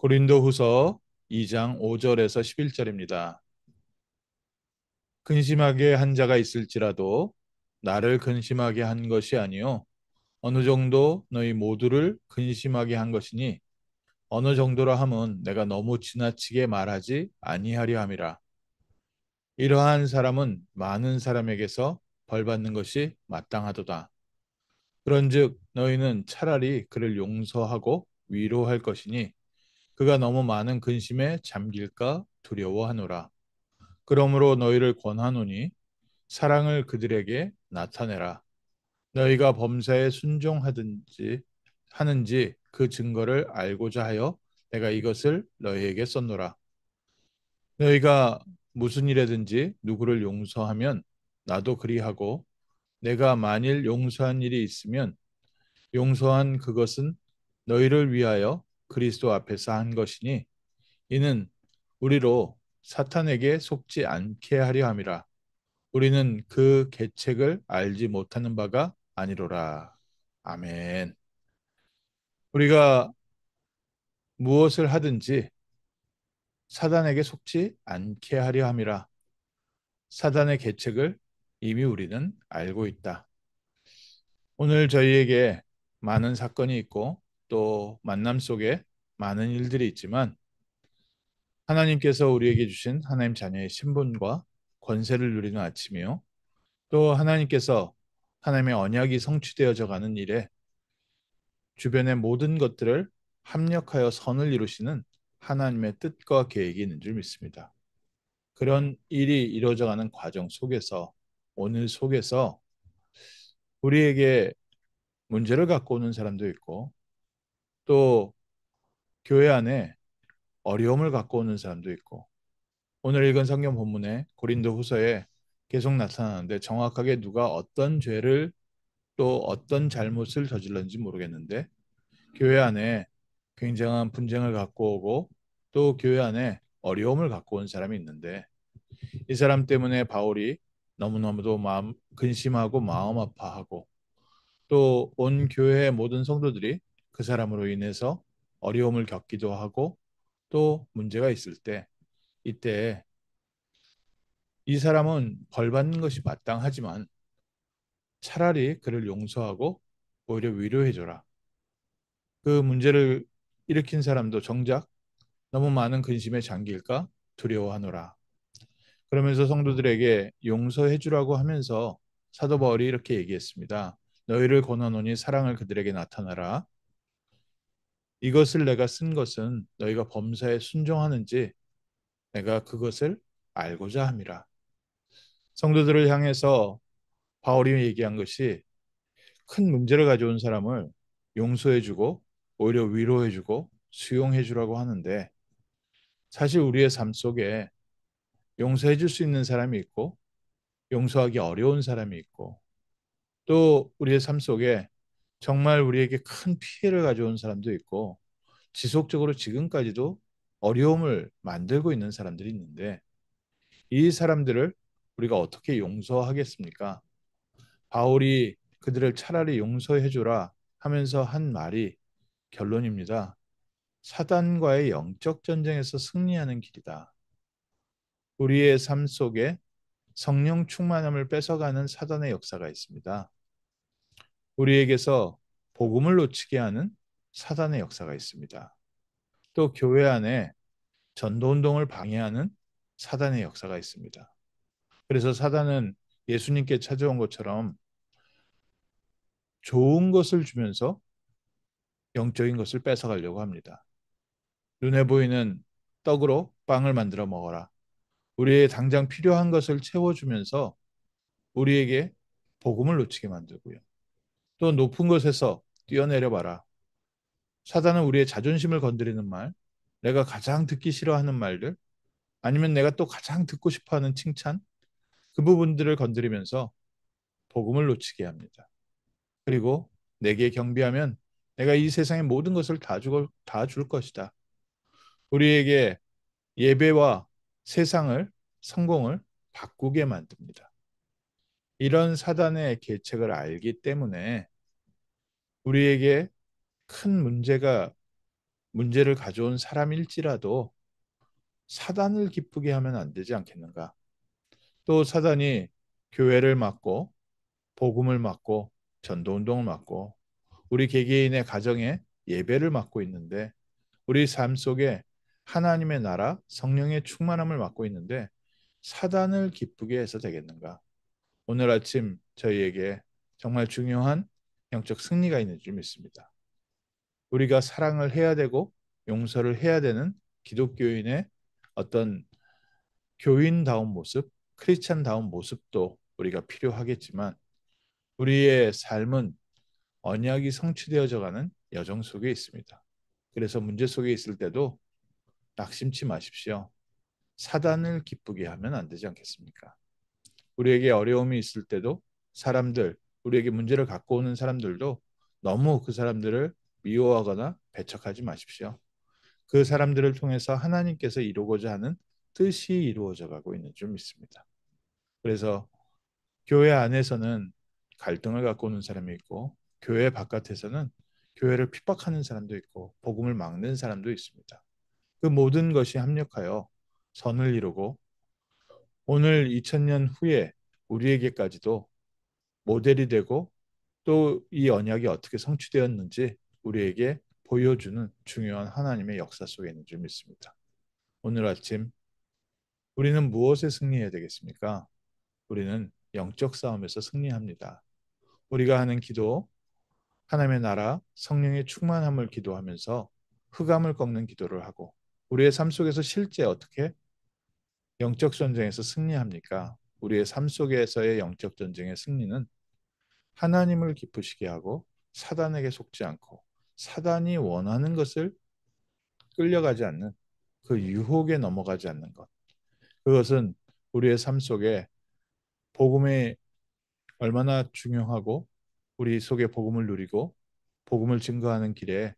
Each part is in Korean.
고린도후서 2장 5절에서 11절입니다. 근심하게 한 자가 있을지라도 나를 근심하게 한 것이 아니요 어느 정도 너희 모두를 근심하게 한 것이니 어느 정도라 함은 내가 너무 지나치게 말하지 아니하려 함이라. 이러한 사람은 많은 사람에게서 벌 받는 것이 마땅하도다. 그런즉 너희는 차라리 그를 용서하고 위로할 것이니 그가 너무 많은 근심에 잠길까 두려워하노라. 그러므로 너희를 권하노니 사랑을 그들에게 나타내라. 너희가 범사에 순종하든지 하는지 그 증거를 알고자 하여 내가 이것을 너희에게 썼노라. 너희가 무슨 일에든지 누구를 용서하면 나도 그리하고 내가 만일 용서한 일이 있으면 용서한 그것은 너희를 위하여 그리스도 앞에서 한 것이니 이는 우리로 사탄에게 속지 않게 하려 함이라. 우리는 그 계책을 알지 못하는 바가 아니로라. 아멘. 우리가 무엇을 하든지 사단에게 속지 않게 하려 함이라. 사단의 계책을 이미 우리는 알고 있다. 오늘 저희에게 많은 사건이 있고 또 만남 속에 많은 일들이 있지만 하나님께서 우리에게 주신 하나님 자녀의 신분과 권세를 누리는 아침이요. 또 하나님께서 하나님의 언약이 성취되어져 가는 일에 주변의 모든 것들을 합력하여 선을 이루시는 하나님의 뜻과 계획이 있는 줄 믿습니다. 그런 일이 이루어져가는 과정 속에서 오늘 속에서 우리에게 문제를 갖고 오는 사람도 있고 또 교회 안에 어려움을 갖고 오는 사람도 있고 오늘 읽은 성경 본문에 고린도 후서에 계속 나타나는데 정확하게 누가 어떤 죄를 또 어떤 잘못을 저질렀는지 모르겠는데 교회 안에 굉장한 분쟁을 갖고 오고 또 교회 안에 어려움을 갖고 온 사람이 있는데 이 사람 때문에 바울이 너무너무도 마음 근심하고 마음 아파하고 또 온 교회의 모든 성도들이 그 사람으로 인해서 어려움을 겪기도 하고 또 문제가 있을 때 이때 이 사람은 벌 받는 것이 마땅하지만 차라리 그를 용서하고 오히려 위로해줘라. 그 문제를 일으킨 사람도 정작 너무 많은 근심에 잠길까 두려워하노라. 그러면서 성도들에게 용서해 주라고 하면서 사도 바울이 이렇게 얘기했습니다. 너희를 권하노니 사랑을 그들에게 나타내라. 이것을 내가 쓴 것은 너희가 범사에 순종하는지 내가 그것을 알고자 함이라. 성도들을 향해서 바울이 얘기한 것이 큰 문제를 가져온 사람을 용서해 주고 오히려 위로해 주고 수용해 주라고 하는데 사실 우리의 삶 속에 용서해 줄 수 있는 사람이 있고 용서하기 어려운 사람이 있고 또 우리의 삶 속에 정말 우리에게 큰 피해를 가져온 사람도 있고 지속적으로 지금까지도 어려움을 만들고 있는 사람들이 있는데 이 사람들을 우리가 어떻게 용서하겠습니까? 바울이 그들을 차라리 용서해 주라 하면서 한 말이 결론입니다. 사단과의 영적 전쟁에서 승리하는 길이다. 우리의 삶 속에 성령 충만함을 뺏어가는 사단의 역사가 있습니다. 우리에게서 복음을 놓치게 하는 사단의 역사가 있습니다. 또 교회 안에 전도 운동을 방해하는 사단의 역사가 있습니다. 그래서 사단은 예수님께 찾아온 것처럼 좋은 것을 주면서 영적인 것을 뺏어가려고 합니다. 눈에 보이는 떡으로 빵을 만들어 먹어라. 우리의 당장 필요한 것을 채워주면서 우리에게 복음을 놓치게 만들고요. 또 높은 곳에서 뛰어내려 봐라. 사단은 우리의 자존심을 건드리는 말, 내가 가장 듣기 싫어하는 말들, 아니면 내가 또 가장 듣고 싶어하는 칭찬, 그 부분들을 건드리면서 복음을 놓치게 합니다. 그리고 내게 경배하면 내가 이 세상의 모든 것을 다줄 것이다. 우리에게 예배와 세상을 성공을 바꾸게 만듭니다. 이런 사단의 계책을 알기 때문에 우리에게 큰 문제가 문제를 가져온 사람일지라도 사단을 기쁘게 하면 안 되지 않겠는가? 또 사단이 교회를 막고 복음을 막고 전도운동을 막고 우리 개개인의 가정에 예배를 막고 있는데 우리 삶 속에 하나님의 나라 성령의 충만함을 막고 있는데 사단을 기쁘게 해서 되겠는가? 오늘 아침 저희에게 정말 중요한 영적 승리가 있는 줄 믿습니다. 우리가 사랑을 해야 되고 용서를 해야 되는 기독교인의 어떤 교인다운 모습, 크리스찬다운 모습도 우리가 필요하겠지만 우리의 삶은 언약이 성취되어져 가는 여정 속에 있습니다. 그래서 문제 속에 있을 때도 낙심치 마십시오. 사단을 기쁘게 하면 안 되지 않겠습니까? 우리에게 어려움이 있을 때도 사람들, 우리에게 문제를 갖고 오는 사람들도 너무 그 사람들을 미워하거나 배척하지 마십시오. 그 사람들을 통해서 하나님께서 이루고자 하는 뜻이 이루어져 가고 있는 줄 믿습니다. 그래서 교회 안에서는 갈등을 갖고 오는 사람이 있고 교회 바깥에서는 교회를 핍박하는 사람도 있고 복음을 막는 사람도 있습니다. 그 모든 것이 합력하여 선을 이루고 오늘 2000년 후에 우리에게까지도 모델이 되고 또 이 언약이 어떻게 성취되었는지 우리에게 보여주는 중요한 하나님의 역사 속에 있는 줄 믿습니다. 오늘 아침 우리는 무엇에 승리해야 되겠습니까? 우리는 영적 싸움에서 승리합니다. 우리가 하는 기도, 하나님의 나라, 성령의 충만함을 기도하면서 흑암을 꺾는 기도를 하고 우리의 삶 속에서 실제 어떻게 영적 전쟁에서 승리합니까? 우리의 삶 속에서의 영적 전쟁의 승리는 하나님을 기쁘시게 하고 사단에게 속지 않고 사단이 원하는 것을 끌려가지 않는 그 유혹에 넘어가지 않는 것. 그것은 우리의 삶 속에 복음이 얼마나 중요하고 우리 속에 복음을 누리고 복음을 증거하는 길에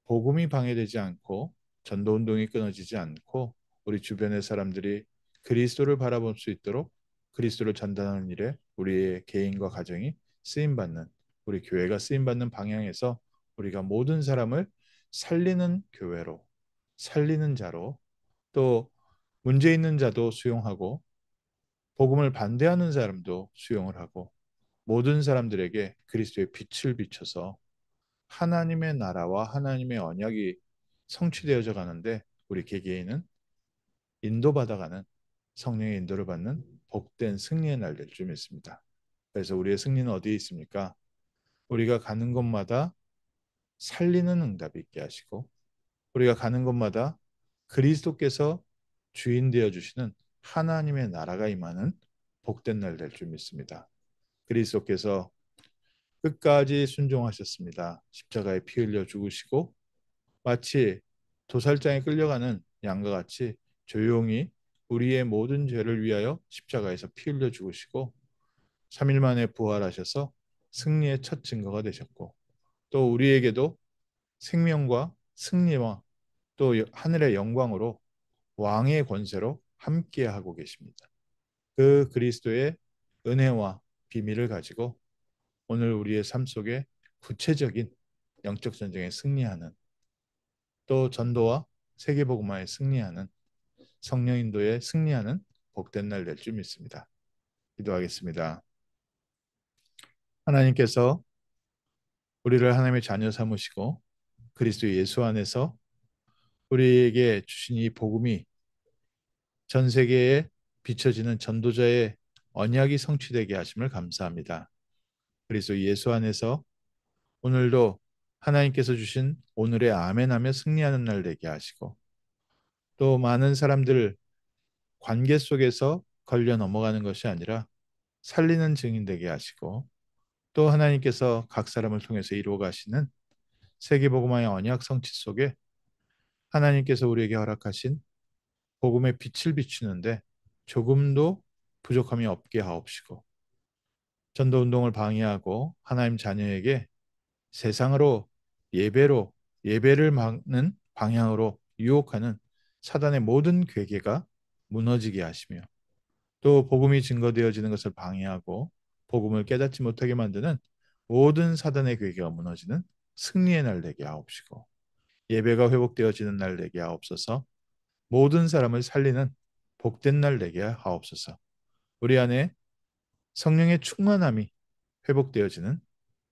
복음이 방해되지 않고 전도 운동이 끊어지지 않고 우리 주변의 사람들이 그리스도를 바라볼 수 있도록 그리스도를 전달하는 일에 우리의 개인과 가정이 쓰임 받는 우리 교회가 쓰임 받는 방향에서 우리가 모든 사람을 살리는 교회로 살리는 자로 또 문제 있는 자도 수용하고 복음을 반대하는 사람도 수용을 하고 모든 사람들에게 그리스도의 빛을 비춰서 하나님의 나라와 하나님의 언약이 성취되어져 가는데 우리 개개인은 인도받아가는 성령의 인도를 받는 복된 승리의 날 될 줄 믿습니다. 그래서 우리의 승리는 어디에 있습니까? 우리가 가는 곳마다 살리는 응답이 있게 하시고 우리가 가는 곳마다 그리스도께서 주인 되어 주시는 하나님의 나라가 임하는 복된 날 될 줄 믿습니다. 그리스도께서 끝까지 순종하셨습니다. 십자가에 피 흘려 죽으시고 마치 도살장에 끌려가는 양과 같이 조용히 우리의 모든 죄를 위하여 십자가에서 피 흘려 죽으시고 3일 만에 부활하셔서 승리의 첫 증거가 되셨고 또 우리에게도 생명과 승리와 또 하늘의 영광으로 왕의 권세로 함께하고 계십니다. 그 그리스도의 은혜와 비밀을 가지고 오늘 우리의 삶 속에 구체적인 영적 전쟁에 승리하는 또 전도와 세계복음화에 승리하는 성령 인도에 승리하는 복된 날 될 줄 믿습니다. 기도하겠습니다. 하나님께서 우리를 하나님의 자녀 삼으시고 그리스도 예수 안에서 우리에게 주신 이 복음이 전 세계에 비춰지는 전도자의 언약이 성취되게 하심을 감사합니다. 그리스도 예수 안에서 오늘도 하나님께서 주신 오늘의 아멘하며 승리하는 날 되게 하시고 또 많은 사람들 관계 속에서 걸려 넘어가는 것이 아니라 살리는 증인 되게 하시고 또 하나님께서 각 사람을 통해서 이루어 가시는 세계복음화의 언약 성취 속에 하나님께서 우리에게 허락하신 복음의 빛을 비추는데 조금도 부족함이 없게 하옵시고 전도 운동을 방해하고 하나님 자녀에게 세상으로 예배로 예배를 막는 방향으로 유혹하는 사단의 모든 괴계가 무너지게 하시며 또 복음이 증거되어지는 것을 방해하고 복음을 깨닫지 못하게 만드는 모든 사단의 괴계가 무너지는 승리의 날 되게 하옵시고 예배가 회복되어지는 날 되게 하옵소서. 모든 사람을 살리는 복된 날 되게 하옵소서. 우리 안에 성령의 충만함이 회복되어지는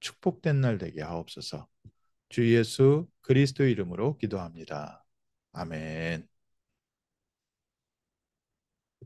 축복된 날 되게 하옵소서. 주 예수 그리스도 이름으로 기도합니다. 아멘.